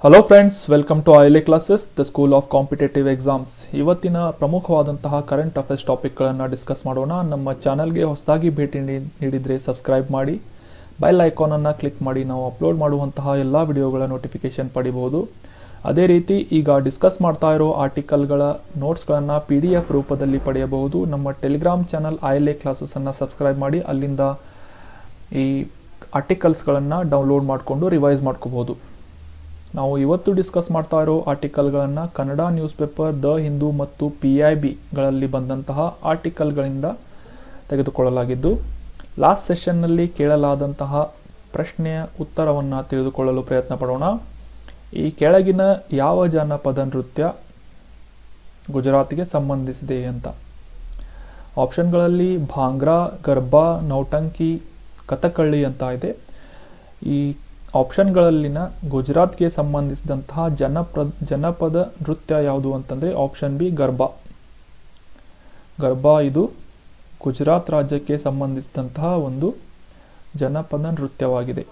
Hello friends, welcome to ILA classes, the school of competitive exams. ಇವತ್ತಿನ ಪ್ರಮುಖವಾದಂತಹ current affairs ಟಾಪಿಕ್ಗಳನ್ನು discuss ಮಾಡೋಣ. ನಮ್ಮ ಚಾನಲ್ಗೆ ಹೊಸದಾಗಿ ಭೇಟಿ ನೀಡಿದರೆ ಸಬ್ಸ್ಕ್ರೈಬ್ ಮಾಡಿ, ಬೆಲ್ ಐಕಾನನ್ನು ಕ್ಲಿಕ್ ಮಾಡಿ ನಾವು ಅಪ್ಲೋಡ್ ಮಾಡುವಂತಹ ಎಲ್ಲ ವಿಡಿಯೋಗಳ ನೋಟಿಫಿಕೇಶನ್ ಪಡಿಬಹುದು. ಅದೇ ರೀತಿ ಈಗ ಡಿಸ್ಕಸ್ ಮಾಡ್ತಾ ಇರೋ ಆರ್ಟಿಕಲ್ಗಳ ನೋಟ್ಸ್ಗಳನ್ನು PDF ರೂಪದಲ್ಲಿ ಪಡೆಯಬಹುದು. ನಮ್ಮ ಟೆಲಿಗ್ರಾಮ್ ಚಾನಲ್ ಐಎಲ್ಎ ಕ್ಲಾಸಸನ್ನು ಸಬ್ಸ್ಕ್ರೈಬ್ ಮಾಡಿ, ಅಲ್ಲಿಂದ ಈ ಆರ್ಟಿಕಲ್ಸ್ಗಳನ್ನು ಡೌನ್ಲೋಡ್ ಮಾಡಿಕೊಂಡು ರಿವೈಸ್ ಮಾಡ್ಕೋಬಹುದು. ನಾವು ಇವತ್ತು ಡಿಸ್ಕಸ್ ಮಾಡ್ತಾ ಇರೋ ಆರ್ಟಿಕಲ್ಗಳನ್ನು Kannada newspaper the Hindu ಮತ್ತು PIBಗಳಲ್ಲಿ ಬಂದಂತಹ ಆರ್ಟಿಕಲ್ಗಳಿಂದ ತೆಗೆದುಕೊಳ್ಳಲಾಗಿದ್ದು, ಲಾಸ್ಟ್ ಸೆಷನ್ನಲ್ಲಿ ಕೇಳಲಾದಂತಹ ಪ್ರಶ್ನೆಯ ಉತ್ತರವನ್ನು ತಿಳಿದುಕೊಳ್ಳಲು ಪ್ರಯತ್ನ ಪಡೋಣ. ಈ ಕೆಳಗಿನ ಯಾವ ಜಾನಪದ ನೃತ್ಯ ಗುಜರಾತ್ಗೆ ಸಂಬಂಧಿಸಿದೆ ಅಂತ. ಆಪ್ಷನ್ಗಳಲ್ಲಿ ಭಾಂಗ್ರಾ, ಗರ್ಬಾ, ನೌಟಂಕಿ, ಕಥಕಳಿ ಅಂತ ಇದೆ. ಈ ಆಪ್ಷನ್ಗಳಲ್ಲಿನ ಗುಜರಾತ್ಗೆ ಸಂಬಂಧಿಸಿದಂತಹ ಜನಪದ ನೃತ್ಯ ಯಾವುದು ಅಂತಂದರೆ ಆಪ್ಷನ್ ಬಿ ಗರ್ಬಾ. ಗರ್ಬಾ ಇದು ಗುಜರಾತ್ ರಾಜ್ಯಕ್ಕೆ ಸಂಬಂಧಿಸಿದಂತಹ ಒಂದು ಜನಪದ ನೃತ್ಯವಾಗಿದೆ.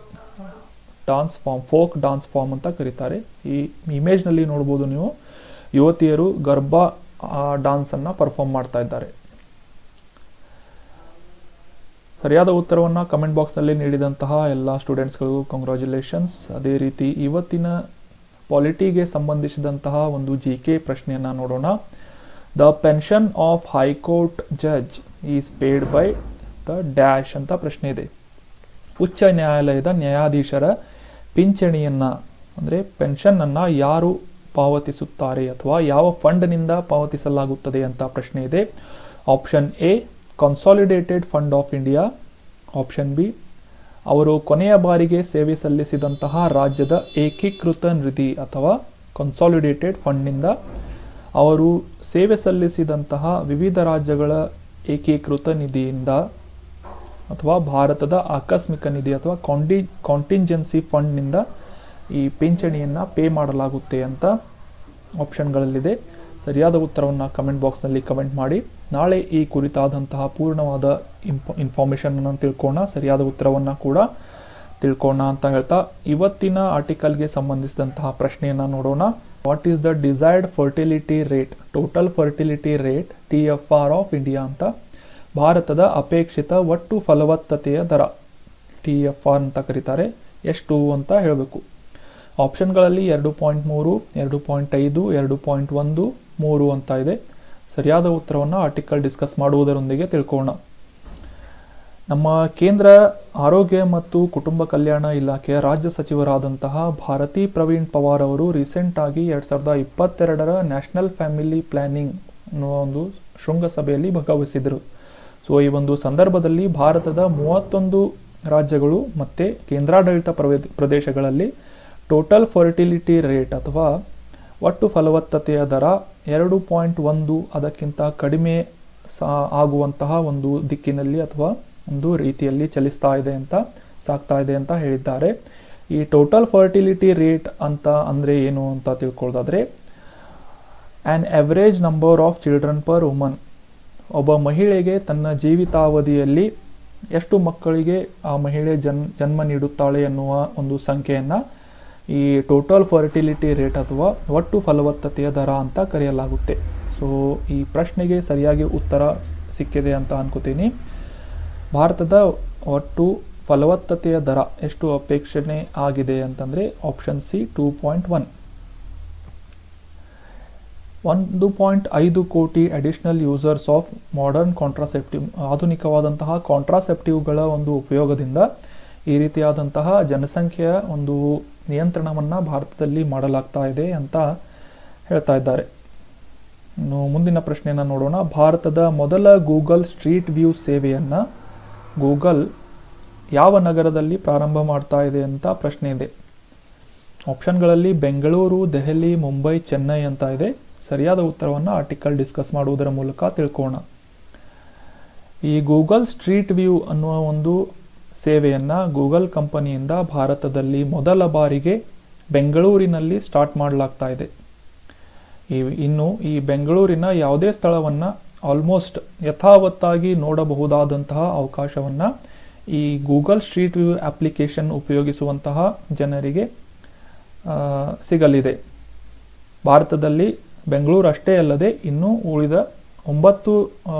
Dance form, folk dance form ಅಂತ ಕರೀತಾರೆ. ಈ ಇಮೇಜ್ನಲ್ಲಿ ನೋಡ್ಬೋದು ನೀವು, ಯುವತಿಯರು ಗರ್ಬಾ ಡಾನ್ಸನ್ನು ಪರ್ಫಾರ್ಮ್ ಮಾಡ್ತಾ ಇದ್ದಾರೆ. ಸರಿಯಾದ ಉತ್ತರವನ್ನು ಕಮೆಂಟ್ ಬಾಕ್ಸ್ನಲ್ಲಿ ನೀಡಿದಂತಹ ಎಲ್ಲ ಸ್ಟೂಡೆಂಟ್ಸ್ಗಳಿಗೂ ಕಂಗ್ರ್ಯಾಚುಲೇಷನ್ಸ್. ಅದೇ ರೀತಿ ಇವತ್ತಿನ ಪಾಲಿಟಿಗೆ ಸಂಬಂಧಿಸಿದಂತಹ ಒಂದು GK ಪ್ರಶ್ನೆಯನ್ನು ನೋಡೋಣ. The pension of high court judge is paid by the dash ಅಂತ ಪ್ರಶ್ನೆ ಇದೆ. ಉಚ್ಚ ನ್ಯಾಯಾಲಯದ ನ್ಯಾಯಾಧೀಶರ ಪಿಂಚಣಿಯನ್ನು ಅಂದರೆ ಪೆನ್ಷನ್ನನ್ನು ಯಾರು ಪಾವತಿಸುತ್ತಾರೆ ಅಥವಾ ಯಾವ ಫಂಡ್ನಿಂದ ಪಾವತಿಸಲಾಗುತ್ತದೆ ಅಂತ ಪ್ರಶ್ನೆ ಇದೆ. Option A consolidated fund of India. Option B ಅವರು ಕೊನೆಯ ಬಾರಿಗೆ ಸೇವೆ ಸಲ್ಲಿಸಿದಂತಹ ರಾಜ್ಯದ ಏಕೀಕೃತ ನಿಧಿ ಅಥವಾ ಕನ್ಸಾಲಿಡೇಟೆಡ್ ಫಂಡ್ನಿಂದ ಅವರು ಸೇವೆ ಸಲ್ಲಿಸಿದಂತಹ ವಿವಿಧ ರಾಜ್ಯಗಳ ಏಕೀಕೃತ ನಿಧಿಯಿಂದ ಅಥವಾ ಭಾರತದ ಆಕಸ್ಮಿಕ ನಿಧಿ ಅಥವಾ ಕಾಂಟಿಂಜೆನ್ಸಿ ಫಂಡ್ನಿಂದ ಈ ಪಿಂಚಣಿಯನ್ನು ಪೇ ಮಾಡಲಾಗುತ್ತೆ ಅಂತ ಆಪ್ಷನ್ಗಳಲ್ಲಿದೆ. ಸರಿಯಾದ ಉತ್ತರವನ್ನು ಕಮೆಂಟ್ ಬಾಕ್ಸ್ನಲ್ಲಿ ಕಮೆಂಟ್ ಮಾಡಿ. ನಾಳೆ ಈ ಕುರಿತಾದಂತಹ ಪೂರ್ಣವಾದ ಇನ್ಫಾರ್ಮೇಷನನ್ನು ತಿಳ್ಕೋಣ, ಸರಿಯಾದ ಉತ್ತರವನ್ನು ಕೂಡ ತಿಳ್ಕೋಣ ಅಂತ ಹೇಳ್ತಾ ಇವತ್ತಿನ ಆರ್ಟಿಕಲ್ಗೆ ಸಂಬಂಧಿಸಿದಂತಹ ಪ್ರಶ್ನೆಯನ್ನು ನೋಡೋಣ. What is the desired fertility rate, total fertility rate TFR of India ಅಂತ. ಭಾರತದ ಅಪೇಕ್ಷಿತ ಒಟ್ಟು ಫಲವತ್ತತೆಯ ದರ TFR ಅಂತ ಕರೀತಾರೆ. ಎಷ್ಟು ಅಂತ ಹೇಳಬೇಕು. ಆಪ್ಷನ್ಗಳಲ್ಲಿ 2.3, 2.5, 2.1, 3 ಅಂತ ಇದೆ. ಸರಿಯಾದ ಉತ್ತರವನ್ನು ಆರ್ಟಿಕಲ್ ಡಿಸ್ಕಸ್ ಮಾಡುವುದರೊಂದಿಗೆ ತಿಳ್ಕೋಣ. ನಮ್ಮ ಕೇಂದ್ರ ಆರೋಗ್ಯ ಮತ್ತು ಕುಟುಂಬ ಕಲ್ಯಾಣ ಇಲಾಖೆಯ ರಾಜ್ಯ ಸಚಿವರಾದಂತಹ ಭಾರತಿ ಪ್ರವೀಣ್ ಪವಾರ್ ಅವರು ರೀಸೆಂಟಾಗಿ 2022ರ ನ್ಯಾಷನಲ್ ಫ್ಯಾಮಿಲಿ ಪ್ಲಾನಿಂಗ್ ಅನ್ನುವ ಒಂದು ಶೃಂಗಸಭೆಯಲ್ಲಿ ಭಾಗವಹಿಸಿದರು. ಸೊ ಈ ಒಂದು ಸಂದರ್ಭದಲ್ಲಿ ಭಾರತದ 31 ರಾಜ್ಯಗಳು ಮತ್ತು ಕೇಂದ್ರಾಡಳಿತ ಪ್ರದೇಶಗಳಲ್ಲಿ ಟೋಟಲ್ ಫರ್ಟಿಲಿಟಿ ರೇಟ್ ಅಥವಾ ಒಟ್ಟು ಫಲವತ್ತತೆಯ ದರ 2.1 ಅದಕ್ಕಿಂತ ಕಡಿಮೆ ಆಗುವಂತಹ ಒಂದು ದಿಕ್ಕಿನಲ್ಲಿ ಅಥವಾ ಒಂದು ರೀತಿಯಲ್ಲಿ ಸಾಗ್ತಾ ಇದೆ ಅಂತ ಹೇಳಿದ್ದಾರೆ. ಈ ಟೋಟಲ್ ಫರ್ಟಿಲಿಟಿ ರೇಟ್ ಅಂತ ಅಂದರೆ ಏನು ಅಂತ ತಿಳ್ಕೊಳ್ಳೋದಾದರೆ, an average number of children per woman. ಒಬ್ಬ ಮಹಿಳೆಗೆ ತನ್ನ ಜೀವಿತಾವಧಿಯಲ್ಲಿ ಎಷ್ಟು ಮಕ್ಕಳಿಗೆ ಆ ಮಹಿಳೆ ಜನ್ಮ ನೀಡುತ್ತಾಳೆ ಎನ್ನುವ ಒಂದು ಸಂಖ್ಯೆಯನ್ನು ಈ ಟೋಟಲ್ ಫರ್ಟಿಲಿಟಿ ರೇಟ್ ಅಥವಾ ಒಟ್ಟು ಫಲವತ್ತತೆಯ ದರ ಅಂತ ಕರೆಯಲಾಗುತ್ತೆ. ಸೊ ಈ ಪ್ರಶ್ನೆಗೆ ಸರಿಯಾಗಿ ಉತ್ತರ ಸಿಕ್ಕಿದೆ ಅಂತ ಅನ್ಕೋತೀನಿ. ಭಾರತದ ಒಟ್ಟು ಫಲವತ್ತತೆಯ ದರ ಎಷ್ಟು ಅಪೇಕ್ಷಣೆ ಆಗಿದೆ ಅಂತಂದರೆ ಆಪ್ಷನ್ ಸಿ 2.1. 1.5 ಕೋಟಿ additional users of modern contraceptive. ಆಧುನಿಕವಾದಂತಹ ಕಾಂಟ್ರಾಸೆಪ್ಟಿವ್ಗಳ ಒಂದು ಉಪಯೋಗದಿಂದ ಈ ರೀತಿಯಾದಂತಹ ಜನಸಂಖ್ಯೆಯ ಒಂದು ನಿಯಂತ್ರಣವನ್ನು ಭಾರತದಲ್ಲಿ ಮಾಡಲಾಗ್ತಾ ಇದೆ ಅಂತ ಹೇಳ್ತಾ ಇದ್ದಾರೆ. ಇನ್ನು ಮುಂದಿನ ಪ್ರಶ್ನೆಯನ್ನು ನೋಡೋಣ. ಭಾರತದ ಮೊದಲ ಗೂಗಲ್ ಸ್ಟ್ರೀಟ್ ವ್ಯೂ ಸೇವೆಯನ್ನು ಗೂಗಲ್ ಯಾವ ನಗರದಲ್ಲಿ ಪ್ರಾರಂಭ ಮಾಡ್ತಾ ಇದೆ ಅಂತ ಪ್ರಶ್ನೆ ಇದೆ. ಆಪ್ಷನ್ಗಳಲ್ಲಿ ಬೆಂಗಳೂರು, ದೆಹಲಿ, ಮುಂಬೈ, ಚೆನ್ನೈ ಅಂತ ಇದೆ. ಸರಿಯಾದ ಉತ್ತರವನ್ನು ಆರ್ಟಿಕಲ್ ಡಿಸ್ಕಸ್ ಮಾಡುವುದರ ಮೂಲಕ ತಿಳ್ಕೋಣ. ಈ ಗೂಗಲ್ ಸ್ಟ್ರೀಟ್ ವ್ಯೂ ಅನ್ನುವ ಒಂದು ಸೇವೆಯನ್ನು ಗೂಗಲ್ ಕಂಪನಿಯಿಂದ ಭಾರತದಲ್ಲಿ ಮೊದಲ ಬಾರಿಗೆ ಬೆಂಗಳೂರಿನಲ್ಲಿ ಸ್ಟಾರ್ಟ್ ಮಾಡಲಾಗ್ತಾ ಇದೆ. ಇನ್ನು ಈ ಬೆಂಗಳೂರಿನ ಯಾವುದೇ ಸ್ಥಳವನ್ನು ಆಲ್ಮೋಸ್ಟ್ ಯಥಾವತ್ತಾಗಿ ನೋಡಬಹುದಾದಂತಹ ಅವಕಾಶವನ್ನು ಈ ಗೂಗಲ್ ಸ್ಟ್ರೀಟ್ ವ್ಯೂ ಅಪ್ಲಿಕೇಶನ್ ಉಪಯೋಗಿಸುವಂತಹ ಜನರಿಗೆ ಸಿಗಲಿದೆ. ಭಾರತದಲ್ಲಿ ಬೆಂಗಳೂರು ಅಷ್ಟೇ ಅಲ್ಲದೆ ಇನ್ನೂ ಉಳಿದ 9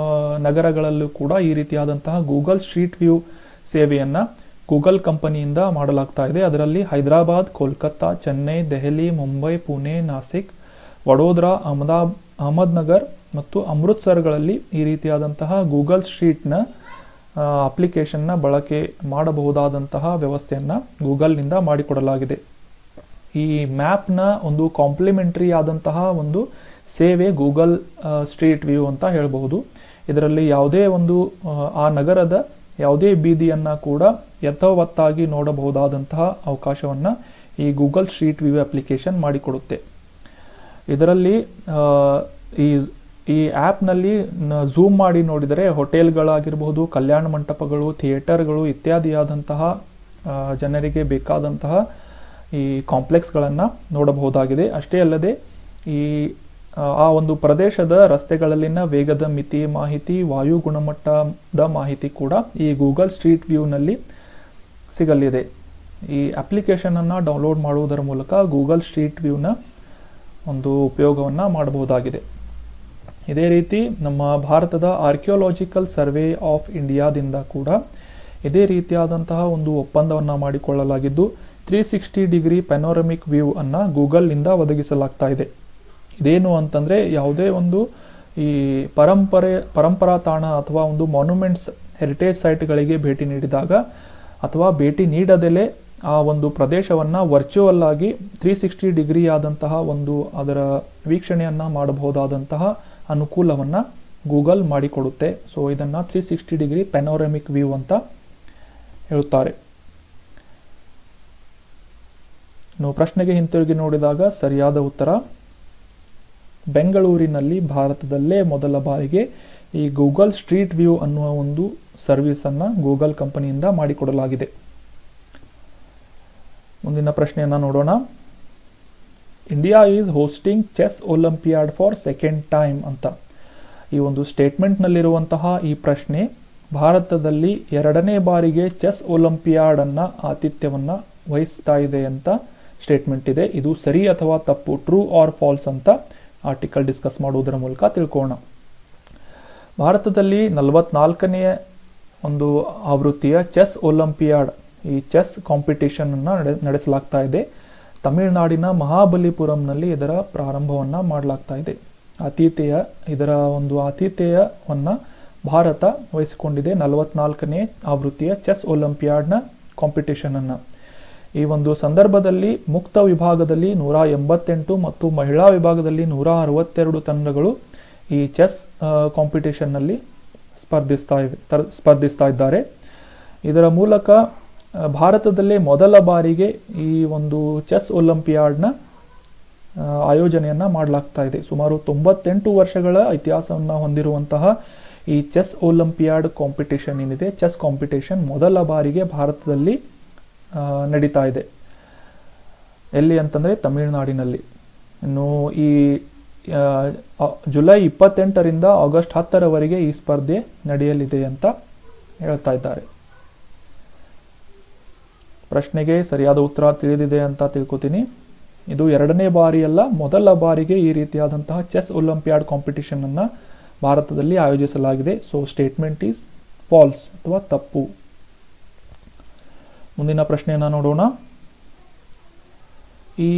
ನಗರಗಳಲ್ಲೂ ಕೂಡ ಈ ರೀತಿಯಾದಂತಹ ಗೂಗಲ್ ಸ್ಟ್ರೀಟ್ ವ್ಯೂ ಸೇವೆಯನ್ನು ಗೂಗಲ್ ಕಂಪನಿಯಿಂದ ಮಾಡಲಾಗ್ತಾ ಇದೆ. ಅದರಲ್ಲಿ ಹೈದರಾಬಾದ್, ಕೋಲ್ಕತ್ತಾ, ಚೆನ್ನೈ, ದೆಹಲಿ, ಮುಂಬೈ, ಪುಣೆ, ನಾಸಿಕ್, ವಡೋದರಾ, ಅಹಮದ್ನಗರ್ ಮತ್ತು ಅಮೃತ್ಸರ್ಗಳಲ್ಲಿ ಈ ರೀತಿಯಾದಂತಹ ಗೂಗಲ್ ಸ್ಟ್ರೀಟ್ನ ಅಪ್ಲಿಕೇಶನ್ನ ಬಳಕೆ ಮಾಡಬಹುದಾದಂತಹ ವ್ಯವಸ್ಥೆಯನ್ನು ಗೂಗಲ್ನಿಂದ ಮಾಡಿಕೊಡಲಾಗಿದೆ. ಈ ಮ್ಯಾಪ್ನ ಒಂದು ಕಾಂಪ್ಲಿಮೆಂಟರಿ ಆದಂತಹ ಒಂದು ಸೇವೆ ಗೂಗಲ್ ಸ್ಟ್ರೀಟ್ ವ್ಯೂ ಅಂತ ಹೇಳಬಹುದು. ಇದರಲ್ಲಿ ಯಾವುದೇ ಒಂದು ಆ ನಗರದ ಯಾವುದೇ ಬೀದಿಯನ್ನು ಕೂಡ ಯಥಾವತ್ತಾಗಿ ನೋಡಬಹುದಾದಂತಹ ಅವಕಾಶವನ್ನು ಈ ಗೂಗಲ್ ಸ್ಟ್ರೀಟ್ ವ್ಯೂ ಅಪ್ಲಿಕೇಶನ್ ಮಾಡಿಕೊಡುತ್ತೆ. ಇದರಲ್ಲಿ ಈ ಆ್ಯಪ್ನಲ್ಲಿ ಝೂಮ್ ಮಾಡಿ ನೋಡಿದರೆ ಹೋಟೆಲ್ಗಳಾಗಿರಬಹುದು, ಕಲ್ಯಾಣ ಮಂಟಪಗಳು, ಥಿಯೇಟರ್ಗಳು ಇತ್ಯಾದಿಯಾದಂತಹ ಜನರಿಗೆ ಬೇಕಾದಂತಹ ಈ ಕಾಂಪ್ಲೆಕ್ಸ್ಗಳನ್ನು ನೋಡಬಹುದಾಗಿದೆ. ಅಷ್ಟೇ ಅಲ್ಲದೆ ಆ ಒಂದು ಪ್ರದೇಶದ ರಸ್ತೆಗಳಲ್ಲಿನ ವೇಗದ ಮಿತಿ ಮಾಹಿತಿ, ವಾಯು ಗುಣಮಟ್ಟದ ಮಾಹಿತಿ ಕೂಡ ಈ ಗೂಗಲ್ ಸ್ಟ್ರೀಟ್ ವ್ಯೂನಲ್ಲಿ ಸಿಗಲಿದೆ. ಈ ಅಪ್ಲಿಕೇಶನನ್ನು ಡೌನ್ಲೋಡ್ ಮಾಡುವುದರ ಮೂಲಕ ಗೂಗಲ್ ಸ್ಟ್ರೀಟ್ ವ್ಯೂನ ಒಂದು ಉಪಯೋಗವನ್ನು ಮಾಡಬಹುದಾಗಿದೆ. ಇದೇ ರೀತಿ ನಮ್ಮ ಭಾರತದ ಆರ್ಕಿಯೋಲಾಜಿಕಲ್ ಸರ್ವೆ ಆಫ್ ಇಂಡಿಯಾದಿಂದ ಕೂಡ ಇದೇ ರೀತಿಯಾದಂತಹ ಒಂದು ಒಪ್ಪಂದವನ್ನು ಮಾಡಿಕೊಳ್ಳಲಾಗಿದ್ದು 360 ಡಿಗ್ರಿ ಪೆನೋರಮಿಕ್ ವ್ಯೂ ಅನ್ನು ಗೂಗಲ್ನಿಂದ ಒದಗಿಸಲಾಗ್ತಾ ಇದೆ. ಇದೇನು ಅಂತಂದರೆ ಯಾವುದೇ ಒಂದು ಈ ಪರಂಪರಾ ತಾಣ ಅಥವಾ ಒಂದು ಮಾನ್ಯುಮೆಂಟ್ಸ್ ಹೆರಿಟೇಜ್ ಸೈಟ್ಗಳಿಗೆ ಭೇಟಿ ನೀಡಿದಾಗ ಅಥವಾ ಭೇಟಿ ನೀಡದಲೇ ಆ ಒಂದು ಪ್ರದೇಶವನ್ನು ವರ್ಚುವಲ್ ಆಗಿ 360 ಡಿಗ್ರಿ ಆದಂತಹ ಒಂದು ಅದರ ವೀಕ್ಷಣೆಯನ್ನು ಮಾಡಬಹುದಾದಂತಹ ಅನುಕೂಲವನ್ನು ಗೂಗಲ್ ಮಾಡಿಕೊಡುತ್ತೆ. ಸೊ ಇದನ್ನು 360 ಡಿಗ್ರಿ ಪೆನೋರಮಿಕ್ ವ್ಯೂ ಅಂತ ಹೇಳುತ್ತಾರೆ. ಇನ್ನು ಪ್ರಶ್ನೆಗೆ ಹಿಂತಿರುಗಿ ನೋಡಿದಾಗ ಸರಿಯಾದ ಉತ್ತರ ಬೆಂಗಳೂರಿನಲ್ಲಿ ಭಾರತದಲ್ಲೇ ಮೊದಲ ಬಾರಿಗೆ ಈ ಗೂಗಲ್ ಸ್ಟ್ರೀಟ್ ವ್ಯೂ ಅನ್ನುವ ಒಂದು ಸರ್ವಿಸನ್ನು ಗೂಗಲ್ ಕಂಪನಿಯಿಂದ ಮಾಡಿಕೊಡಲಾಗಿದೆ. ಮುಂದಿನ ಪ್ರಶ್ನೆಯನ್ನು ನೋಡೋಣ. India is hosting chess olympiad for second time ಅಂತ ಈ ಒಂದು ಸ್ಟೇಟ್ಮೆಂಟ್ನಲ್ಲಿರುವಂತಹ ಈ ಪ್ರಶ್ನೆ ಭಾರತದಲ್ಲಿ 2ನೇ ಬಾರಿಗೆ ಚೆಸ್ ಒಲಿಂಪಿಯಾಡ್ ಅನ್ನ ಆತಿಥ್ಯವನ್ನು ವಹಿಸ್ತಾ ಇದೆ ಅಂತ ಸ್ಟೇಟ್ಮೆಂಟ್ ಇದೆ. ಇದು ಸರಿ ಅಥವಾ ತಪ್ಪು, ಟ್ರೂ ಆರ್ ಫಾಲ್ಸ್ ಅಂತ ಆರ್ಟಿಕಲ್ ಡಿಸ್ಕಸ್ ಮಾಡುವುದರ ಮೂಲಕ ತಿಳ್ಕೋಣ. ಭಾರತದಲ್ಲಿ 44ನೇ ಒಂದು ಆವೃತ್ತಿಯ ಚೆಸ್ ಒಲಿಂಪಿಯಾಡ್, ಈ ಚೆಸ್ ಕಾಂಪಿಟೇಷನ್ ಅನ್ನು ನಡೆಸಲಾಗ್ತಾ ಇದೆ. ತಮಿಳುನಾಡಿನ ಮಹಾಬಲಿಪುರಂನಲ್ಲಿ ಇದರ ಪ್ರಾರಂಭವನ್ನು ಮಾಡಲಾಗ್ತಾ ಇದೆ. ಇದರ ಒಂದು ಆತಿಥ್ಯವನ್ನು ಭಾರತ ವಹಿಸಿಕೊಂಡಿದೆ 44ನೇ ಆವೃತ್ತಿಯ ಚೆಸ್ ಒಲಿಂಪಿಯಾಡ್ನ ಕಾಂಪಿಟೇಷನನ್ನು. ಈ ಒಂದು ಸಂದರ್ಭದಲ್ಲಿ ಮುಕ್ತ ವಿಭಾಗದಲ್ಲಿ 188 ಮತ್ತು ಮಹಿಳಾ ವಿಭಾಗದಲ್ಲಿ 162 ತಂಡಗಳು ಈ ಚೆಸ್ ಕಾಂಪಿಟೇಷನ್ನಲ್ಲಿ ಸ್ಪರ್ಧಿಸ್ತಾ ಇದ್ದಾರೆ. ಇದರ ಮೂಲಕ ಭಾರತದಲ್ಲೇ ಮೊದಲ ಬಾರಿಗೆ ಈ ಒಂದು ಚೆಸ್ ಒಲಿಂಪಿಯಾಡ್ನ ಆಯೋಜನೆಯನ್ನು ಮಾಡಲಾಗ್ತಾ ಇದೆ. ಸುಮಾರು 98 ವರ್ಷಗಳ ಇತಿಹಾಸವನ್ನು ಹೊಂದಿರುವಂತಹ ಈ ಚೆಸ್ ಒಲಿಂಪಿಯಾಡ್ ಕಾಂಪಿಟೇಷನ್ ಏನಿದೆ, ಚೆಸ್ ಕಾಂಪಿಟೇಷನ್ ಮೊದಲ ಬಾರಿಗೆ ಭಾರತದಲ್ಲಿ ನಡೀತಾ ಇದೆ. ಎಲ್ಲಿ ಅಂತಂದರೆ ತಮಿಳುನಾಡಿನಲ್ಲಿ. ಇನ್ನು ಈ ಜುಲೈ 28ರಿಂದ ಆಗಸ್ಟ್ 10ರವರೆಗೆ ಈ ಸ್ಪರ್ಧೆ ನಡೆಯಲಿದೆ ಅಂತ ಹೇಳ್ತಾ ಇದ್ದಾರೆ. ಪ್ರಶ್ನೆಗೆ ಸರಿಯಾದ ಉತ್ತರ ತಿಳಿದಿದೆ ಅಂತ ತಿಳ್ಕೊತೀನಿ. ಇದು 2ನೇ ಬಾರಿಯಲ್ಲ, ಮೊದಲ ಬಾರಿಗೆ ಈ ರೀತಿಯಾದಂತಹ ಚೆಸ್ ಒಲಿಂಪಿಯಾಡ್ ಕಾಂಪಿಟೇಷನ್ ಅನ್ನು ಭಾರತದಲ್ಲಿ ಆಯೋಜಿಸಲಾಗಿದೆ. ಸೊ ಸ್ಟೇಟ್ಮೆಂಟ್ ಈಸ್ ಫಾಲ್ಸ್ ಅಥವಾ ತಪ್ಪು. ಮುಂದಿನ ಪ್ರಶ್ನೆಯನ್ನು ನೋಡೋಣ. ಈ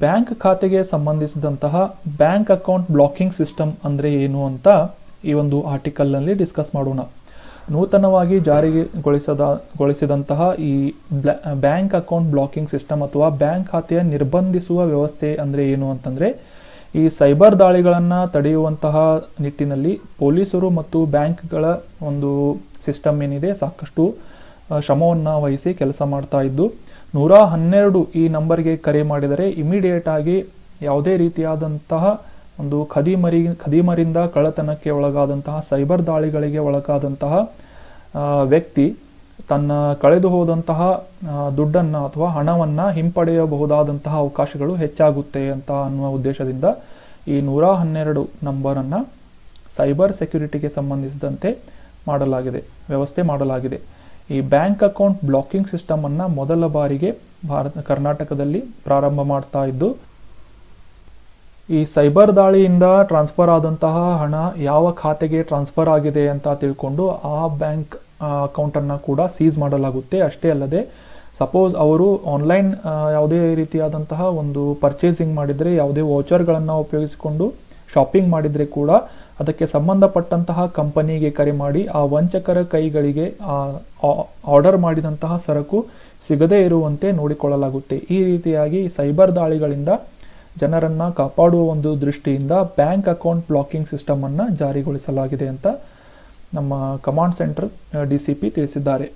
ಬ್ಯಾಂಕ್ ಖಾತೆಗೆ ಸಂಬಂಧಿಸಿದಂತಹ ಬ್ಯಾಂಕ್ ಅಕೌಂಟ್ ಬ್ಲಾಕಿಂಗ್ ಸಿಸ್ಟಮ್ ಅಂದರೆ ಏನು ಅಂತ ಈ ಒಂದು ಆರ್ಟಿಕಲ್ನಲ್ಲಿ ಡಿಸ್ಕಸ್ ಮಾಡೋಣ. ನೂತನವಾಗಿ ಜಾರಿಗೊಳಿಸಿದಂತಹ ಈ ಬ್ಯಾಂಕ್ ಅಕೌಂಟ್ ಬ್ಲಾಕಿಂಗ್ ಸಿಸ್ಟಮ್ ಅಥವಾ ಬ್ಯಾಂಕ್ ಖಾತೆಯ ನಿರ್ಬಂಧಿಸುವ ವ್ಯವಸ್ಥೆ ಅಂದರೆ ಏನು ಅಂತಂದರೆ, ಈ ಸೈಬರ್ ದಾಳಿಗಳನ್ನು ತಡೆಯುವಂತಹ ನಿಟ್ಟಿನಲ್ಲಿ ಪೊಲೀಸರು ಮತ್ತು ಬ್ಯಾಂಕ್ಗಳ ಒಂದು ಸಿಸ್ಟಮ್ ಏನಿದೆ ಸಾಕಷ್ಟು ಶ್ರಮವನ್ನು ವಹಿಸಿ ಕೆಲಸ ಮಾಡ್ತಾ ಇದ್ದು 112 ಈ ನಂಬರ್ಗೆ ಕರೆ ಮಾಡಿದರೆ ಇಮಿಡಿಯೇಟ್ ಆಗಿ ಯಾವುದೇ ರೀತಿಯಾದಂತಹ ಒಂದು ಖದೀಮರಿಂದ ಕಳ್ಳತನಕ್ಕೆ ಒಳಗಾದಂತಹ ಸೈಬರ್ ದಾಳಿಗಳಿಗೆ ಒಳಗಾದಂತಹ ವ್ಯಕ್ತಿ ತನ್ನ ಕಳೆದು ಹೋದಂತಹ ದುಡ್ಡನ್ನು ಅಥವಾ ಹಣವನ್ನು ಹಿಂಪಡೆಯಬಹುದಾದಂತಹ ಅವಕಾಶಗಳು ಹೆಚ್ಚಾಗುತ್ತೆ ಅಂತ ಅನ್ನುವ ಉದ್ದೇಶದಿಂದ ಈ 112 ನಂಬರನ್ನು ಸೈಬರ್ ಸೆಕ್ಯುರಿಟಿಗೆ ಸಂಬಂಧಿಸಿದಂತೆ ವ್ಯವಸ್ಥೆ ಮಾಡಲಾಗಿದೆ. ಈ ಬ್ಯಾಂಕ್ ಅಕೌಂಟ್ ಬ್ಲಾಕಿಂಗ್ ಸಿಸ್ಟಮನ್ನು ಮೊದಲ ಬಾರಿಗೆ ಕರ್ನಾಟಕದಲ್ಲಿ ಪ್ರಾರಂಭ ಮಾಡ್ತಾ ಇದ್ದು, ಈ ಸೈಬರ್ ದಾಳಿಯಿಂದ ಟ್ರಾನ್ಸ್ಫರ್ ಆದಂತಹ ಹಣ ಯಾವ ಖಾತೆಗೆ ಟ್ರಾನ್ಸ್ಫರ್ ಆಗಿದೆ ಅಂತ ತಿಳ್ಕೊಂಡು ಆ ಬ್ಯಾಂಕ್ ಅಕೌಂಟನ್ನು ಕೂಡ ಸೀಸ್ ಮಾಡಲಾಗುತ್ತೆ. ಅಷ್ಟೇ ಅಲ್ಲದೆ ಸಪೋಸ್ ಅವರು ಆನ್ಲೈನ್ ಯಾವುದೇ ರೀತಿಯಾದಂತಹ ಒಂದು ಪರ್ಚೇಸಿಂಗ್ ಮಾಡಿದರೆ, ಯಾವುದೇ ವೌಚರ್ಗಳನ್ನು ಉಪಯೋಗಿಸಿಕೊಂಡು ಶಾಪಿಂಗ್ ಮಾಡಿದರೆ ಕೂಡ ಅದಕ್ಕೆ ಸಂಬಂಧಪಟ್ಟಂತಹ ಕಂಪನಿಗೆ ಕರೆ ಮಾಡಿ ಆ ವಂಚಕರ ಕೈಗಳಿಗೆ ಆರ್ಡರ್ ಮಾಡಿದಂತಹ ಸರಕು ಸಿಗದೇ ಇರುವಂತೆ ನೋಡಿಕೊಳ್ಳಲಾಗುತ್ತೆ. ಈ ರೀತಿಯಾಗಿ ಸೈಬರ್ ದಾಳಿಗಳಿಂದ ಜನರನ್ನು ಕಾಪಾಡುವ ಒಂದು ದೃಷ್ಟಿಯಿಂದ ಬ್ಯಾಂಕ್ ಅಕೌಂಟ್ ಬ್ಲಾಕಿಂಗ್ ಸಿಸ್ಟಮನ್ನು ಜಾರಿಗೊಳಿಸಲಾಗಿದೆ ಅಂತ ನಮ್ಮ ಕಮಾಂಡ್ ಸೆಂಟರ್ DCP ತಿಳಿಸಿದ್ದಾರೆ.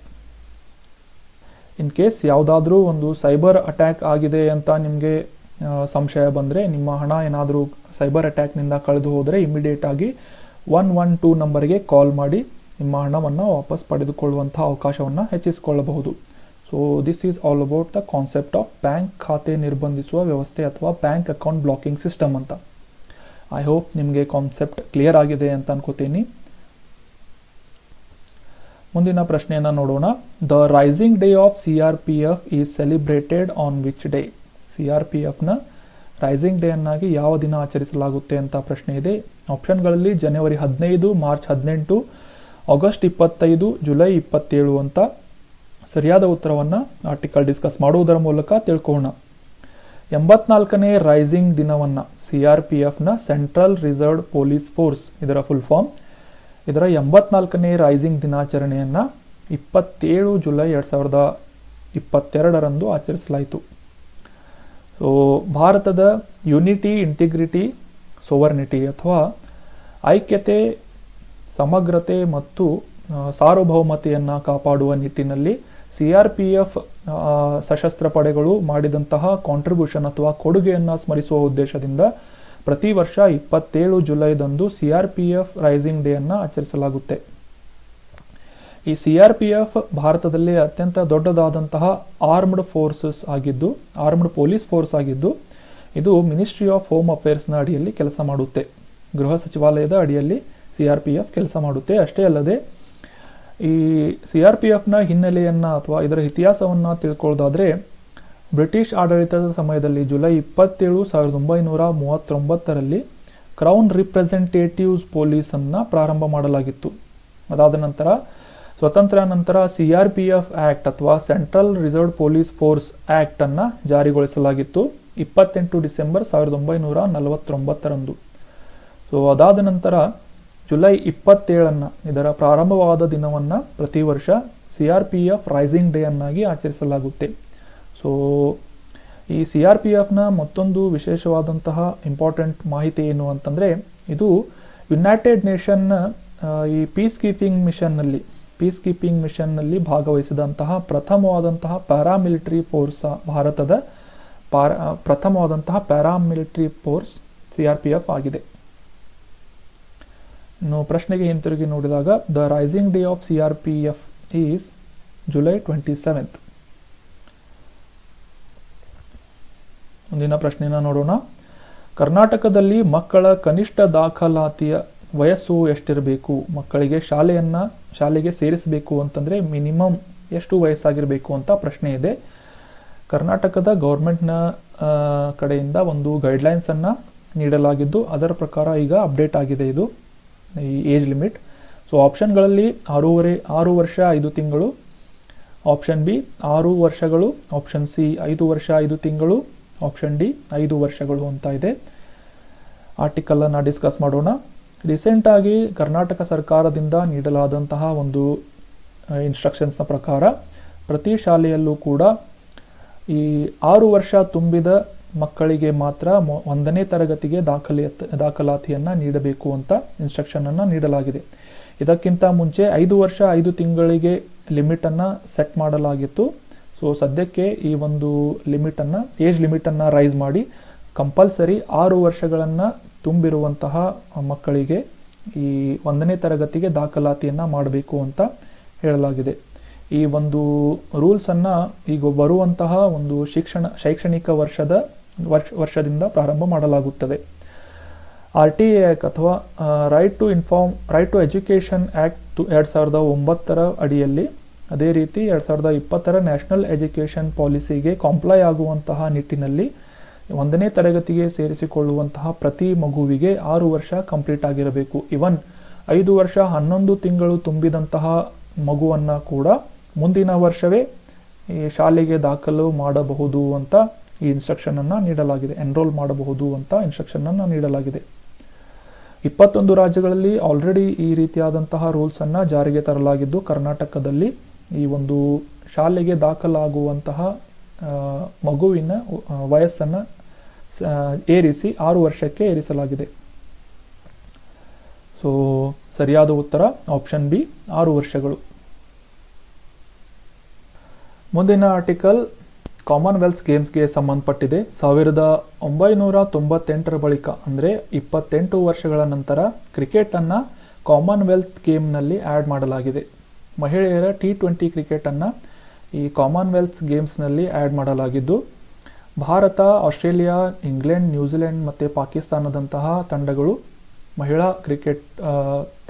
ಇನ್ ಕೇಸ್ ಯಾವುದಾದ್ರೂ ಒಂದು ಸೈಬರ್ ಅಟ್ಯಾಕ್ ಆಗಿದೆ ಅಂತ ನಿಮಗೆ ಸಂಶಯ ಬಂದರೆ, ನಿಮ್ಮ ಹಣ ಏನಾದರೂ ಸೈಬರ್ ಅಟ್ಯಾಕ್ನಿಂದ ಕಳೆದು ಹೋದರೆ ಇಮಿಡಿಯೇಟ್ ಆಗಿ 112 ನಂಬರ್ಗೆ ಕಾಲ್ ಮಾಡಿ ನಿಮ್ಮ ಹಣವನ್ನು ವಾಪಸ್ ಪಡೆದುಕೊಳ್ಳುವಂಥ ಅವಕಾಶವನ್ನು ಹೆಚ್ಚಿಸಿಕೊಳ್ಳಬಹುದು. So this is all about the concept of bank ಖಾತೆ ನಿರ್ಬಂಧಿಸುವ ವ್ಯವಸ್ಥೆ ಅಥವಾ ಬ್ಯಾಂಕ್ ಅಕೌಂಟ್ ಬ್ಲಾಕಿಂಗ್ ಸಿಸ್ಟಮ್ ಅಂತ. ಐ ಹೋಪ್ ನಿಮಗೆ ಕಾನ್ಸೆಪ್ಟ್ ಕ್ಲಿಯರ್ ಆಗಿದೆ ಅಂತ ಅನ್ಕೋತೀನಿ. ಮುಂದಿನ ಪ್ರಶ್ನೆಯನ್ನು ನೋಡೋಣ. The rising day of CRPF is celebrated on which day? CRPFನ ರೈಸಿಂಗ್ ಡೇ ಅನ್ನಾಗಿ ಯಾವ ದಿನ ಆಚರಿಸಲಾಗುತ್ತೆ ಅಂತ ಪ್ರಶ್ನೆ ಇದೆ. ಆಪ್ಷನ್ಗಳಲ್ಲಿ ಜನವರಿ 15, ಮಾರ್ಚ್ 18, ಆಗಸ್ಟ್ 25, ಜುಲೈ 27 ಅಂತ ಸರಿಯಾದ ಉತ್ತರವನ್ನು ಆರ್ಟಿಕಲ್ ಡಿಸ್ಕಸ್ ಮಾಡುವುದರ ಮೂಲಕ ತಿಳ್ಕೊಳ್ಳೋಣ. 84ನೇ ರೈಸಿಂಗ್ ದಿನವನ್ನು CRPFನ ಸೆಂಟ್ರಲ್ ರಿಸರ್ವ್ ಪೊಲೀಸ್ ಫೋರ್ಸ್, ಇದರ ಫುಲ್ ಫಾರ್ಮ್, ಇದರ 84ನೇ ರೈಸಿಂಗ್ ದಿನಾಚರಣೆಯನ್ನು 27 ಜುಲೈ 2022 ಆಚರಿಸಲಾಯಿತು. ಸೊ ಭಾರತದ ಯುನಿಟಿ, ಇಂಟಿಗ್ರಿಟಿ, ಸೋವರ್ನಿಟಿ ಅಥವಾ ಐಕ್ಯತೆ, ಸಮಗ್ರತೆ ಮತ್ತು ಸಾರ್ವಭೌಮತೆಯನ್ನು ಕಾಪಾಡುವ ನಿಟ್ಟಿನಲ್ಲಿ CRPF ಸಶಸ್ತ್ರ ಪಡೆಗಳು ಮಾಡಿದಂತಹ ಕಾಂಟ್ರಿಬ್ಯೂಷನ್ ಅಥವಾ ಕೊಡುಗೆಯನ್ನು ಸ್ಮರಿಸುವ ಉದ್ದೇಶದಿಂದ ಪ್ರತಿ ವರ್ಷ 27 ಜುಲೈದಂದು CRPF ರೈಸಿಂಗ್ ಡೇ ಅನ್ನು ಆಚರಿಸಲಾಗುತ್ತೆ. ಈ CRPF ಭಾರತದಲ್ಲಿ ಅತ್ಯಂತ ದೊಡ್ಡದಾದಂತಹ ಆರ್ಮ್ಡ್ ಪೊಲೀಸ್ ಫೋರ್ಸ್ ಆಗಿದ್ದು, ಇದು ಮಿನಿಸ್ಟ್ರಿ ಆಫ್ ಹೋಮ್ ಅಫೇರ್ಸ್ನ ಅಡಿಯಲ್ಲಿ ಕೆಲಸ ಮಾಡುತ್ತೆ. ಗೃಹ ಸಚಿವಾಲಯದ ಅಡಿಯಲ್ಲಿ CRPF ಕೆಲಸ ಮಾಡುತ್ತೆ. ಅಷ್ಟೇ ಅಲ್ಲದೆ ಈ CRPFನ ಹಿನ್ನೆಲೆಯನ್ನು ಅಥವಾ ಇದರ ಇತಿಹಾಸವನ್ನು ತಿಳ್ಕೊಳ್ಳೋದಾದರೆ, ಬ್ರಿಟಿಷ್ ಆಡಳಿತದ ಸಮಯದಲ್ಲಿ ಜುಲೈ 27, 1939ರಲ್ಲಿ ಕ್ರೌನ್ ರಿಪ್ರೆಸೆಂಟೇಟಿವ್ಸ್ ಪೊಲೀಸನ್ನು ಪ್ರಾರಂಭ ಮಾಡಲಾಗಿತ್ತು. ಅದಾದ ನಂತರ ಸ್ವಾತಂತ್ರ್ಯ ನಂತರ CRPF ಆ್ಯಕ್ಟ್ ಅಥವಾ ಸೆಂಟ್ರಲ್ ರಿಸರ್ವ್ ಪೊಲೀಸ್ ಫೋರ್ಸ್ ಆ್ಯಕ್ಟನ್ನು ಜಾರಿಗೊಳಿಸಲಾಗಿತ್ತು 28 ಡಿಸೆಂಬರ್ 1949ರಂದು. ಸೊ ಅದಾದ ನಂತರ ಜುಲೈ 27 ಇದರ ಪ್ರಾರಂಭವಾದ ದಿನವನ್ನು ಪ್ರತಿ ವರ್ಷ CRPF ರೈಸಿಂಗ್ ಡೇ ಅನ್ನಾಗಿ ಆಚರಿಸಲಾಗುತ್ತೆ. ಸೊ ಈ CRPFನ ಮತ್ತೊಂದು ವಿಶೇಷವಾದಂತಹ ಇಂಪಾರ್ಟೆಂಟ್ ಮಾಹಿತಿ ಏನು ಅಂತಂದರೆ, ಇದು ಯುನೈಟೆಡ್ ನೇಷನ್ನ ಈ ಪೀಸ್ ಕೀಪಿಂಗ್ ಮಿಷನ್ನಲ್ಲಿ ಭಾಗವಹಿಸಿದಂತಹ ಪ್ರಥಮವಾದಂತಹ ಪ್ಯಾರಾಮಿಲಿಟರಿ ಫೋರ್ಸ್, ಭಾರತದ ಪ್ರಥಮವಾದಂತಹ ಪ್ಯಾರಾಮಿಲಿಟರಿ ಫೋರ್ಸ್ CRPF ಆಗಿದೆ. ಇನ್ನು ಪ್ರಶ್ನೆಗೆ ಹಿಂತಿರುಗಿ ನೋಡಿದಾಗ, the rising day of CRPF is July 27. ಮುಂದಿನ ಪ್ರಶ್ನೆಯನ್ನು ನೋಡೋಣ. ಕರ್ನಾಟಕದಲ್ಲಿ ಮಕ್ಕಳ ಕನಿಷ್ಠ ದಾಖಲಾತಿಯ ವಯಸ್ಸು ಎಷ್ಟಿರಬೇಕು? ಮಕ್ಕಳಿಗೆ ಶಾಲೆಗೆ ಸೇರಿಸಬೇಕು ಅಂತಂದರೆ ಮಿನಿಮಮ್ ಎಷ್ಟು ವಯಸ್ಸಾಗಿರಬೇಕು ಅಂತ ಪ್ರಶ್ನೆ ಇದೆ. ಕರ್ನಾಟಕದ ಗೌರ್ಮೆಂಟ್ನ ಕಡೆಯಿಂದ ಒಂದು ಗೈಡ್ಲೈನ್ಸನ್ನು ನೀಡಲಾಗಿದ್ದು, ಅದರ ಪ್ರಕಾರ ಈಗ ಅಪ್ಡೇಟ್ ಆಗಿದೆ ಇದು ಈ ಏಜ್ ಲಿಮಿಟ್. ಸೊ ಆಪ್ಷನ್ಗಳಲ್ಲಿ 6 ವರ್ಷ 5 ತಿಂಗಳು, ಆಪ್ಷನ್ ಬಿ 6 ವರ್ಷಗಳು, ಆಪ್ಷನ್ ಸಿ 5 ವರ್ಷ 5 ತಿಂಗಳು, ಆಪ್ಷನ್ ಡಿ 5 ವರ್ಷಗಳು ಅಂತ ಇದೆ. ಆರ್ಟಿಕಲನ್ನು ಡಿಸ್ಕಸ್ ಮಾಡೋಣ. ರೀಸೆಂಟಾಗಿ ಕರ್ನಾಟಕ ಸರ್ಕಾರದಿಂದ ನೀಡಲಾದಂತಹ ಒಂದು ಇನ್ಸ್ಟ್ರಕ್ಷನ್ಸ್ನ ಪ್ರಕಾರ ಪ್ರತಿ ಶಾಲೆಯಲ್ಲೂ ಕೂಡ ಈ 6 ವರ್ಷ ತುಂಬಿದ ಮಕ್ಕಳಿಗೆ ಮಾತ್ರ 1ನೇ ತರಗತಿಗೆ ದಾಖಲಾತಿಯನ್ನು ನೀಡಬೇಕು ಅಂತ ಇನ್ಸ್ಟ್ರಕ್ಷನನ್ನು ನೀಡಲಾಗಿದೆ. ಇದಕ್ಕಿಂತ ಮುಂಚೆ 5 ವರ್ಷ 5 ತಿಂಗಳಿಗೆ ಲಿಮಿಟನ್ನು ಸೆಟ್ ಮಾಡಲಾಗಿತ್ತು. ಸೊ ಸದ್ಯಕ್ಕೆ ಈ ಒಂದು ಏಜ್ ಲಿಮಿಟನ್ನು ರೈಸ್ ಮಾಡಿ ಕಂಪಲ್ಸರಿ 6 ವರ್ಷಗಳನ್ನು ತುಂಬಿರುವಂತಹ ಮಕ್ಕಳಿಗೆ ಈ 1ನೇ ತರಗತಿಗೆ ದಾಖಲಾತಿಯನ್ನು ಮಾಡಬೇಕು ಅಂತ ಹೇಳಲಾಗಿದೆ. ಈ ಒಂದು ರೂಲ್ಸನ್ನು ಈಗ ಬರುವಂತಹ ಒಂದು ಶೈಕ್ಷಣಿಕ ವರ್ಷದಿಂದ ಪ್ರಾರಂಭ ಮಾಡಲಾಗುತ್ತದೆ. RTA ಆ್ಯಕ್ಟ್ ಅಥವಾ ರೈಟ್ ಟು ಎಜುಕೇಷನ್ ಆ್ಯಕ್ಟ್ 2009 ಅಡಿಯಲ್ಲಿ ಅದೇ ರೀತಿ 2020 ನ್ಯಾಷನಲ್ ಎಜುಕೇಷನ್ ಪಾಲಿಸಿಗೆ ಕಾಂಪ್ಲೈ ಆಗುವಂತಹ ನಿಟ್ಟಿನಲ್ಲಿ 1ನೇ ತರಗತಿಗೆ ಸೇರಿಸಿಕೊಳ್ಳುವಂತಹ ಪ್ರತಿ ಮಗುವಿಗೆ 6 ವರ್ಷ ಕಂಪ್ಲೀಟ್ ಆಗಿರಬೇಕು. ಇವನ್ 5 ವರ್ಷ 11 ತಿಂಗಳು ತುಂಬಿದಂತಹ ಮಗುವನ್ನು ಕೂಡ ಮುಂದಿನ ವರ್ಷವೇ ಈ ಶಾಲೆಗೆ ದಾಖಲು ಮಾಡಬಹುದು ಅಂತ ಈ ಇನ್ಸ್ಟ್ರಕ್ಷನ್ ಅನ್ನು ನೀಡಲಾಗಿದೆ. ಎನ್ರೋಲ್ ಮಾಡಬಹುದು ಅಂತ ಇನ್ಸ್ಟ್ರಕ್ಷನ್ ಅನ್ನು ನೀಡಲಾಗಿದೆ. 21 ರಾಜ್ಯಗಳಲ್ಲಿ ಆಲ್ರೆಡಿ ಈ ರೀತಿಯಾದಂತಹ ರೂಲ್ಸ್ ಅನ್ನು ಜಾರಿಗೆ ತರಲಾಗಿದ್ದು, ಕರ್ನಾಟಕದಲ್ಲಿ ಈ ಒಂದು ಶಾಲೆಗೆ ದಾಖಲಾಗುವಂತಹ ಮಗುವಿನ ವಯಸ್ಸನ್ನು ಏರಿಸಿ 6 ವರ್ಷಕ್ಕೆ ಏರಿಸಲಾಗಿದೆ. ಸೊ ಸರಿಯಾದ ಉತ್ತರ ಆಪ್ಷನ್ ಬಿ, 6 ವರ್ಷಗಳು. ಮುಂದಿನ ಆರ್ಟಿಕಲ್ ಕಾಮನ್ವೆಲ್ತ್ ಗೇಮ್ಸ್ಗೆ ಸಂಬಂಧಪಟ್ಟಿದೆ. 1998 ಬಳಿಕ ಅಂದರೆ 28 ವರ್ಷಗಳ ನಂತರ ಕ್ರಿಕೆಟನ್ನು ಕಾಮನ್ವೆಲ್ತ್ ಗೇಮ್ನಲ್ಲಿ ಆ್ಯಡ್ ಮಾಡಲಾಗಿದೆ. ಮಹಿಳೆಯರ T20 ಕ್ರಿಕೆಟನ್ನು ಈ ಕಾಮನ್ವೆಲ್ತ್ ಗೇಮ್ಸ್ನಲ್ಲಿ ಆ್ಯಡ್ ಮಾಡಲಾಗಿದ್ದು, ಭಾರತ, ಆಸ್ಟ್ರೇಲಿಯಾ, ಇಂಗ್ಲೆಂಡ್, ನ್ಯೂಜಿಲೆಂಡ್ ಮತ್ತು ಪಾಕಿಸ್ತಾನದಂತಹ ತಂಡಗಳು, ಮಹಿಳಾ ಕ್ರಿಕೆಟ್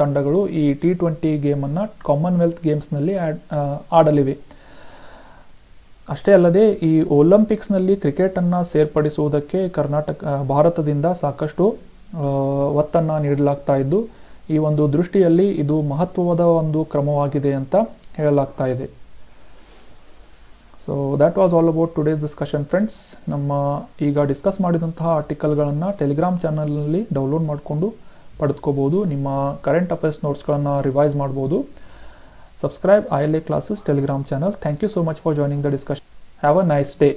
ತಂಡಗಳು ಈ T20 ಗೇಮನ್ನು ಕಾಮನ್ವೆಲ್ತ್ ಗೇಮ್ಸ್ನಲ್ಲಿ ಆಡಲಿವೆ. ಅಷ್ಟೇ ಅಲ್ಲದೆ ಈ ಒಲಿಂಪಿಕ್ಸ್ನಲ್ಲಿ ಕ್ರಿಕೆಟನ್ನು ಸೇರ್ಪಡಿಸುವುದಕ್ಕೆ ಭಾರತದಿಂದ ಸಾಕಷ್ಟು ಒತ್ತನ್ನು ನೀಡಲಾಗ್ತಾ ಇದ್ದು, ಈ ಒಂದು ದೃಷ್ಟಿಯಲ್ಲಿ ಇದು ಮಹತ್ವದ ಒಂದು ಕ್ರಮವಾಗಿದೆ ಅಂತ ಹೇಳಲಾಗ್ತಾ ಇದೆ. So that was all about today's discussion friends. ನಮ್ಮ ಈಗ ಡಿಸ್ಕಸ್ ಮಾಡಿದಂತಹ ಆರ್ಟಿಕಲ್ಗಳನ್ನು ಟೆಲಿಗ್ರಾಮ್ ಚಾನಲ್ನಲ್ಲಿ ಡೌನ್ಲೋಡ್ ಮಾಡಿಕೊಂಡು ಪಡೆದುಕೋಬೋದು. ನಿಮ್ಮ ಕರೆಂಟ್ ಅಫೇರ್ಸ್ ನೋಟ್ಸ್ಗಳನ್ನು ರಿವೈಸ್ ಮಾಡ್ಬೋದು. Subscribe ILA Classes Telegram channel. Thank you so much for joining the discussion. Have a nice day.